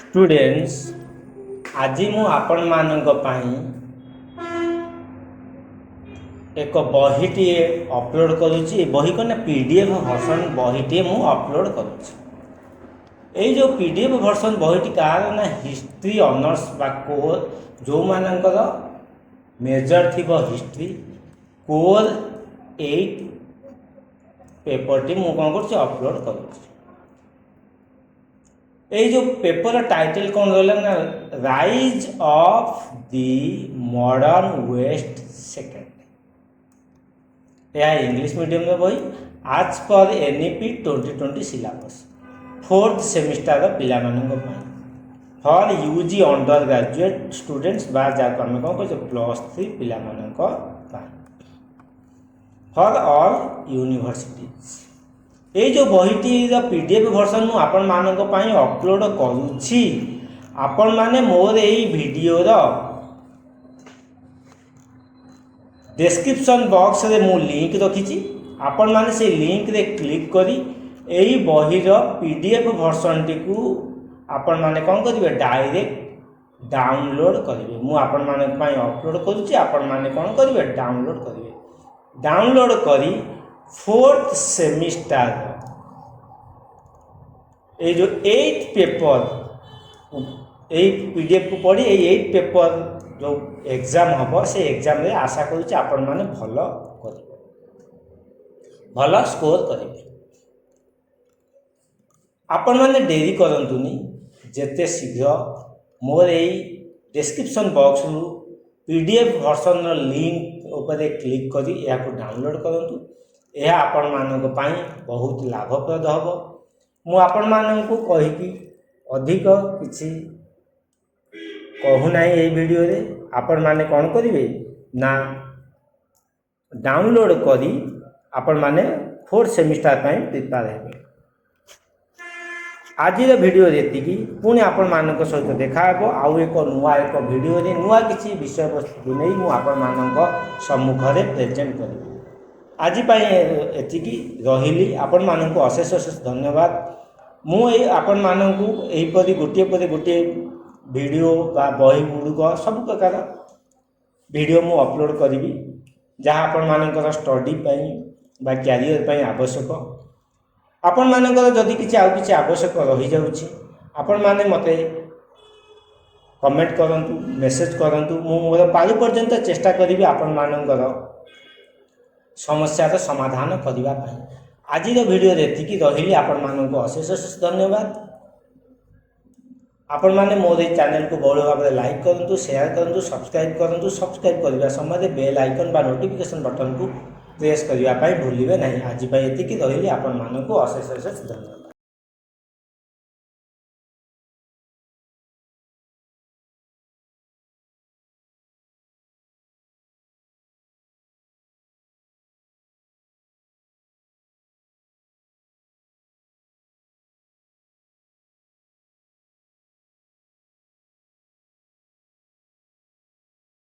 Students आज मु आपण मानक पई एक बहीटे अपलोड करुच्ची बही कना पीडीएफ वर्सन बहीटे मु अपलोड करुच्ची। जो पीडीएफ वर्सन बहीटी कार ना हिस्ट्री ऑनर्स बा कोर जो मानकर मेजर थी हिस्ट्री कोर 8 पेपर मु कौन कर अपलोड करुच्ची। जो पेपर टाइटल कौन रहा ना rise of the modern west second यह इंग्लिश मीडियम में बही आज पर एनईपी 2020 सिलेबस 4th सेमिस्टर पिला for UG under graduate students बा जाको आम कौन कर +3 पिला फॉर ऑल यूनिवर्सिटीज। ये जो बहीटी पीडीएफ वर्सन मु आपण मानक पई अपलोड करूछि आपण माने मोर एई वीडियो रो डिस्क्रिप्शन बॉक्स रे मु लिंक रखिछि आपण माने से लिंक रे क्लिक करी एई बही रो पीडीएफ वर्सन टी को आपण माने कोन करिवे डायरेक्ट डाउनलोड करिवे। मु आपण मानक पई अपलोड करूछि आपण माने कोन करिवे डाउनलोड करिवे। डाउनलोड करी 4th सेमिस्टर ये जो 8 पेपर पीडीएफ को पढ़ी 8 पेपर जो एग्जाम हम से एग्जाम रे आशा करुच्चे आपण माने भल स्कोर करेंगे। आपण माने डेरी करंतुनी जेते शीघ्र मोर यही डिस्क्रिप्शन बॉक्स रु पीडीएफ वर्सन लिंक उपरे क्लिक करी या को डाउनलोड करंतु। यह आपण मानक पई बहुत लाभप्रद हम। मु आपण मानक कहीकि अधिक किछि कहू नाही ए वीडियो रे आपण माने कोन करिवे ना डाउनलोड करी आपण माने 4th सेमिस्टर पई प्रिपेयर हेबे। आज वीडियो एतिकी पुणी आपण मानक सहित देखा हेबो आउ एक वीडियो रे नुआ किछि विषय वस्तु नै मु आपण मानक सम्मुख रे प्रेजेंट करिबे। आज एतिकी रहिली आपण मानक अशेष अशेष धन्यवाद। मु आपण मानक एहीपरि गोटे पर गोटे वीडियो बा बही गुड़िक सब प्रकार वीडियो मु अपलोड करी जहाँ आपण मानकर स्टडी पई बा कैरियर पई आवश्यक। आपण मानकर जदि किछि आउ किछि आवश्यक रही जाउछि आपण माने मते कमेंट करंतु मेसेज करंतु मु मोर पारि पर्यंत चेष्टा करिवि आपण मानकर समस्या समाधान करने। आज वीडियो एतिकी रही आपण मानक अशेष अशेष धन्यवाद। आपण माने मोर ए चैनल को बहुल भाव में लाइक करंतु शेयर करंतु सब्सक्राइब करंतु। सब्सक्राइब करने समय बेल आइकन बा नोटिफिकेशन बटन को प्रेस करने भूलिए नहीं। आज एतिकी रही आपण मानक अशेष अशेष धन्यवाद।